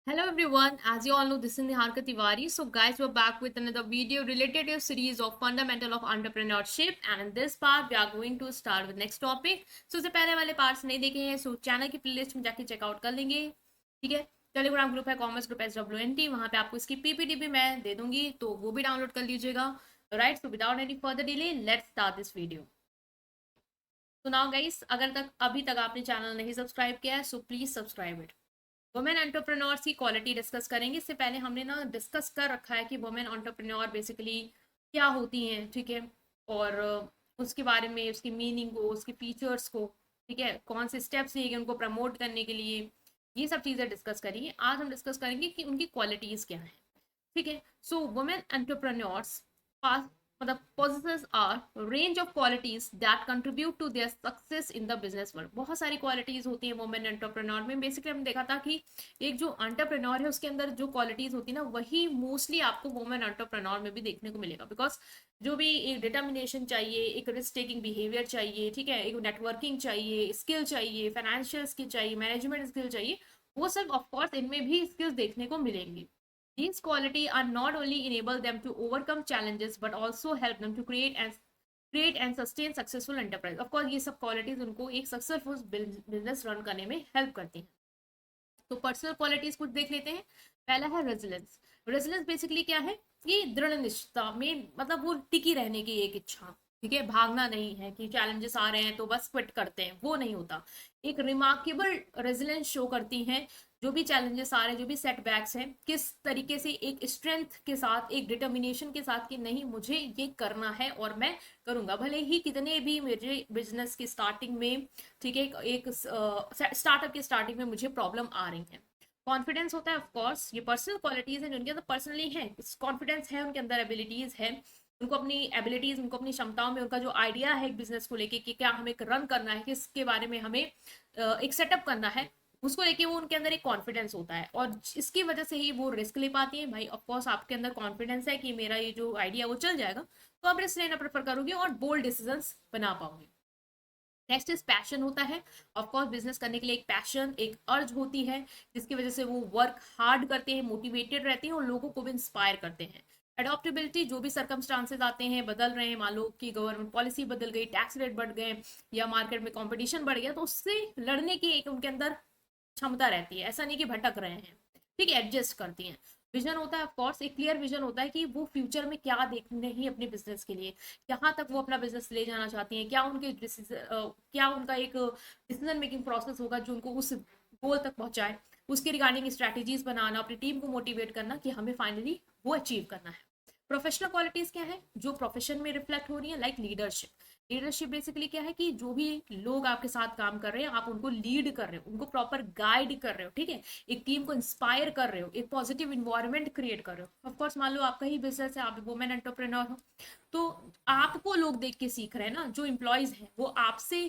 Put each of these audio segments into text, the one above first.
Hello everyone, as you all know, this is Niharika Tiwari. So guys, we're back with another video related to a series of fundamental of entrepreneurship, and in this part we are going to start with next topic. So उससे पहले वाले parts नहीं देखे हैं, so channel की playlist में जाके checkout कर लेंगे, ठीक है। टेलीग्राम ग्रुप है कॉमर्स ग्रुप SWNT, वहां पे आपको इसकी पीपीटी भी मैं दे दूंगी, तो वो भी डाउनलोड कर लीजिएगा। Right, so without any further delay let's start this video. तो नाउ गाइस, अगर तक अभी तक आपने चैनल नहीं सब्सक्राइब किया है, so please subscribe it. Women entrepreneurs की क्वालिटी डिस्कस करेंगे। इससे पहले हमने ना डिस्कस कर रखा है कि वुमेन एंटरप्रेन्योर बेसिकली क्या होती हैं, ठीक है। और उसके बारे में, उसकी मीनिंग को, उसके फीचर्स को, ठीक है, कौन से स्टेप्स लिए उनको प्रमोट करने के लिए, ये सब चीज़ें डिस्कस करेंगे। आज हम डिस्कस करेंगे कि उनकी क्वालिटीज़ क्या हैं, ठीक है। सो वुमेन एंटरप्रेन्योर्स मतलब possesses a range of qualities that contribute to their success in the business world। बहुत सारी क्वालिटीज होती हैं वुमेन एंटरप्रेन्योर में। बेसिकली हमने देखा था कि एक जो एंटरप्रेन्योर है उसके अंदर जो क्वालिटीज होती है ना, वही मोस्टली आपको वुमेन एंटरप्रेन्योर में भी देखने को मिलेगा। बिकॉज जो भी एक डिटर्मिनेशन चाहिए, एक रिस्क टेकिंग बिहेवियर चाहिए, ठीक है, एक नेटवर्किंग चाहिए, स्किल चाहिए, फाइनेंशियल स्किल चाहिए, मैनेजमेंट स्किल चाहिए, वो सब ऑफकोर्स इनमें भी स्किल्स देखने को मिलेंगी। These qualities are not only enable them to overcome challenges but also help them to create and sustain successful enterprise। Of course ये सब qualities उनको एक successful business run करने में help करती हैं। तो पर्सनल क्वालिटीज कुछ देख लेते हैं। पहला है रेजिलेंस। रेजिलेंस बेसिकली क्या है कि दृढ़ निश्चयता में, मतलब वो टिकी रहने की एक इच्छा, ठीक है। भागना नहीं है कि चैलेंजेस आ रहे हैं तो बस क्विट करते हैं, वो नहीं होता। एक रिमार्केबल रेजिलेंस शो करती हैं। जो भी चैलेंजेस आ रहे हैं, जो भी सेटबैक्स हैं, किस तरीके से एक स्ट्रेंथ के साथ, एक डिटर्मिनेशन के साथ कि नहीं मुझे ये करना है और मैं करूंगा, भले ही कितने भी मेरे बिजनेस की स्टार्टिंग में, ठीक है, एक स्टार्टअप के स्टार्टिंग में मुझे प्रॉब्लम आ रही है। कॉन्फिडेंस होता है, ऑफ कोर्स ये पर्सनल क्वालिटीज हैं जिनके अंदर पर्सनली है, कॉन्फिडेंस है उनके अंदर, एबिलिटीज है, उनको अपनी एबिलिटीज, उनको अपनी क्षमताओं में, उनका जो आइडिया है एक बिजनेस को लेके कि क्या हमें रन करना है, किसके बारे में हमें एक सेटअप करना है, उसको लेके वो उनके अंदर एक कॉन्फिडेंस होता है। और इसकी वजह से ही वो रिस्क ले पाती है। भाई ऑफ कोर्स आपके अंदर कॉन्फिडेंस है कि मेरा ये जो आइडिया वो चल जाएगा, तो आप रिस्क लेना प्रेफर करोगे और बोल्ड डिसीजंस बना पाओगे। नेक्स्ट इज पैशन होता है। ऑफकोर्स बिजनेस करने के लिए एक पैशन, एक अर्ज होती है, जिसकी वजह से वो वर्क हार्ड करते हैं, मोटिवेटेड रहते हैं और लोगों को भी इंस्पायर करते हैं। अडॉप्टेबिलिटी, जो भी सर्कमस्टांसेस आते हैं, बदल रहे हैं, मान लो कि गवर्नमेंट पॉलिसी बदल गई, टैक्स रेट बढ़ गए, या मार्केट में कंपटीशन बढ़ गया, तो उससे लड़ने की एक उनके अंदर क्षमता रहती है। ऐसा नहीं कि भटक रहे हैं, ठीक है, एडजस्ट करती हैं। विजन होता है, ऑफकोर्स एक क्लियर विजन होता है कि वो फ्यूचर में क्या देखने ही अपने बिजनेस के लिए, कहाँ तक वो अपना बिजनेस ले जाना चाहती हैं, क्या उनके क्या उनका एक डिसीजन मेकिंग प्रोसेस होगा जो उनको उस गोल तक पहुंचाए, उसके रिगार्डिंग स्ट्रैटेजीज बनाना, अपनी टीम को मोटिवेट करना कि हमें फाइनली वो अचीव करना है। प्रोफेशनल क्वालिटीज क्या है जो प्रोफेशन में रिफ्लेक्ट हो रही है, लाइक लीडरशिप। लीडरशिप बेसिकली क्या है कि जो भी लोग आपके साथ काम कर रहे हैं, आप उनको लीड कर रहे हो, उनको प्रॉपर गाइड कर रहे हो, ठीक है, एक टीम को इंस्पायर कर रहे हो, एक पॉजिटिव इन्वायरमेंट क्रिएट कर रहे हो। ऑफ कोर्स मान लो आपका ही बिजनेस है, आप वुमेन एंटरप्रेन्योर हो, तो आपको लोग देख के सीख रहे हैं ना, जो एम्प्लॉयज हैं वो आपसे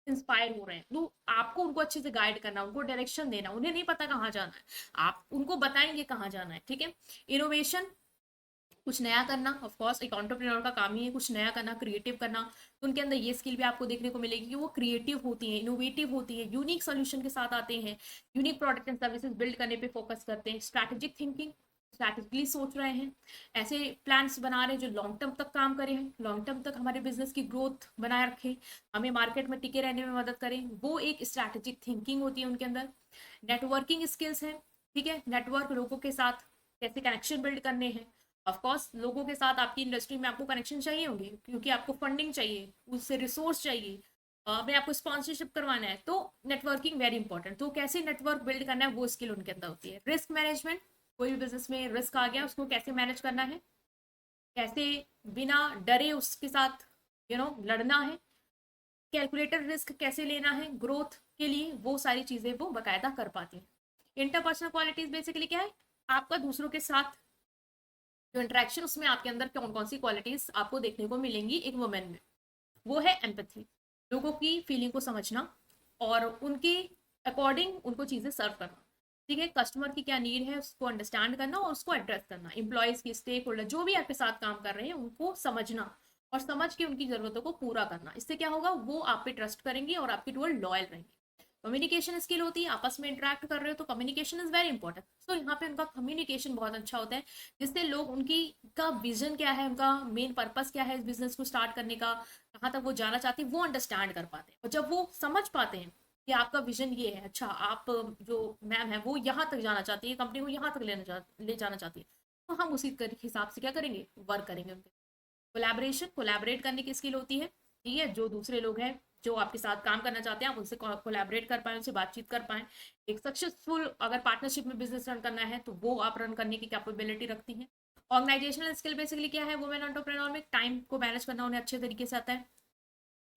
इंस्पायर हो रहे हैं, तो आपको उनको अच्छे से गाइड करना, उनको डायरेक्शन देना। उन्हें नहीं पता कहाँ जाना है, आप उनको बताएंगे कहाँ जाना है, ठीक है। इनोवेशन, कुछ नया करना, ऑफ कोर्स एक एंटरप्रेन्योर का काम ही है कुछ नया करना, क्रिएटिव करना। तो उनके अंदर ये स्किल भी आपको देखने को मिलेगी कि वो क्रिएटिव होती हैं, इनोवेटिव होती हैं, यूनिक सोल्यूशन के साथ आते हैं, unique product and services build करने पे फोकस करते हैं। स्ट्रैटेजिक थिंकिंग, स्ट्रैटेजिकली सोच रहे हैं, ऐसे प्लान्स बना रहे हैं जो लॉन्ग टर्म तक काम करें, लॉन्ग टर्म तक हमारे बिजनेस की ग्रोथ बनाए रखें, हमें मार्केट में टिके रहने में मदद करें, वो एक स्ट्रैटेजिक थिंकिंग होती है उनके अंदर। नेटवर्किंग स्किल्स हैं, ठीक है, नेटवर्क, लोगों के साथ कैसे कनेक्शन बिल्ड करने हैं। ऑफ कोर्स लोगों के साथ आपकी इंडस्ट्री में आपको कनेक्शन चाहिए होंगे, क्योंकि आपको फंडिंग चाहिए, उससे रिसोर्स चाहिए, में आपको स्पॉन्सरशिप करवाना है, तो नेटवर्किंग वेरी इंपॉर्टेंट। तो कैसे नेटवर्क बिल्ड करना है वो स्किल उनके अंदर होती है। रिस्क मैनेजमेंट, कोई भी बिजनेस में रिस्क आ गया उसको कैसे मैनेज करना है, कैसे बिना डरे उसके साथ लड़ना है, कैलकुलेटेड रिस्क कैसे लेना है ग्रोथ के लिए, वो सारी चीजें वो बकायदा कर पाती हैं। इंटरपर्सनल क्वालिटीज बेसिकली क्या है, आपका दूसरों के साथ जो इंटरेक्शन, उसमें आपके अंदर कौन कौन सी क्वालिटीज आपको देखने को मिलेंगी एक वुमेन में। वो है एम्पैथी, लोगों की फीलिंग को समझना और उनके अकॉर्डिंग उनको चीजें सर्व करना, ठीक है, कस्टमर की क्या नीड है उसको अंडरस्टैंड करना और उसको एड्रेस करना, एम्प्लॉयज की, स्टेक होल्डर, जो भी आपके साथ काम कर रहे हैं उनको समझना और समझ के उनकी जरूरतों को पूरा करना। इससे क्या होगा, वो आप पे ट्रस्ट करेंगे और आपके टूवर्ड लॉयल रहेंगे। कम्युनिकेशन स्किल होती है, आपस में इंटरेक्ट कर रहे हो तो कम्युनिकेशन इज वेरी इंपॉर्टेंट। सो यहाँ पे उनका कम्युनिकेशन बहुत अच्छा होता है, जिससे लोग उनकी का विजन क्या है, उनका मेन पर्पस क्या है इस बिजनेस को स्टार्ट करने का, कहाँ तक वो जाना चाहते हैं, वो अंडरस्टैंड कर पाते हैं। और जब वो समझ पाते हैं कि आपका विजन ये है, अच्छा आप जो मैम है वो यहाँ तक जाना चाहती है, कंपनी को यहाँ तक ले जाना चाहती है, तो हम उसी हिसाब से क्या करेंगे, वर्क करेंगे उनके। कोलैबोरेशन, कोलैबोरेट करने की स्किल होती है, ठीक है, जो दूसरे लोग हैं जो आपके साथ काम करना चाहते हैं, आप उनसे कोलैबोरेट कर पाए, उनसे बातचीत कर पाए। एक सक्सेसफुल अगर पार्टनरशिप में बिजनेस रन करना है तो वो आप रन करने की कैपेबिलिटी रखती हैं। ऑर्गेनाइजेशनल स्किल बेसिकली क्या है, वुमेन एंटरप्रेन्योर में टाइम को मैनेज करना उन्हें अच्छे तरीके से आता है,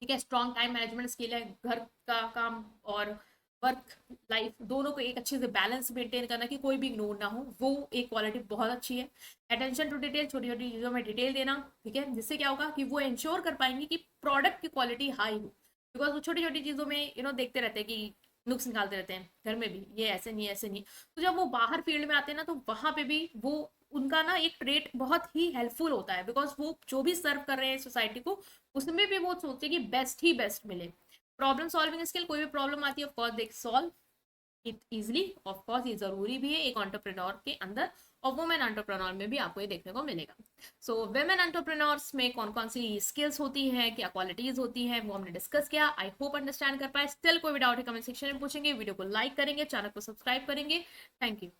ठीक है। स्ट्रॉन्ग टाइम मैनेजमेंट स्किल है, घर का काम और वर्क लाइफ दोनों को एक अच्छे से बैलेंस मेंटेन करना, कि कोई भी इग्नोर ना हो, वो एक क्वालिटी बहुत अच्छी है। अटेंशन टू डिटेल, छोटी छोटी चीज़ों में डिटेल देना, ठीक है, जिससे क्या होगा कि वो इंश्योर कर पाएंगे कि प्रोडक्ट की क्वालिटी हाई हो। बिकॉज वो छोटी छोटी चीज़ों में देखते रहते हैं कि नुक्स निकालते रहते हैं, घर में भी ये ऐसे नहीं ऐसे नहीं। तो जब वो बाहर फील्ड में आते हैं ना, तो वहां पे भी वो उनका ना एक ट्रेट बहुत ही हेल्पफुल होता है, बिकॉज वो जो भी सर्व कर रहे हैं सोसाइटी को, उसमें भी वो सोचते हैं कि बेस्ट ही बेस्ट मिले। प्रॉब्लम सॉल्विंग स्किल, कोई भी प्रॉब्लम आती है of course they solve it easily, of course ये जरूरी भी है एक एंटरप्रेन्योर के अंदर, और वुमेन एंटरप्रेन्योर में भी आपको ये देखने को मिलेगा। सो वुमेन एंटरप्रेन्योर्स में कौन कौन सी स्किल्स होती हैं, क्या क्वालिटीज होती हैं, वो हमने डिस्कस किया। आई होप अंडरस्टैंड कर पाए। स्टिल कोई भी डाउट है कमेंट सेक्शन में पूछेंगे, वीडियो को लाइक करेंगे, चैनल को सब्सक्राइब करेंगे। Thank you.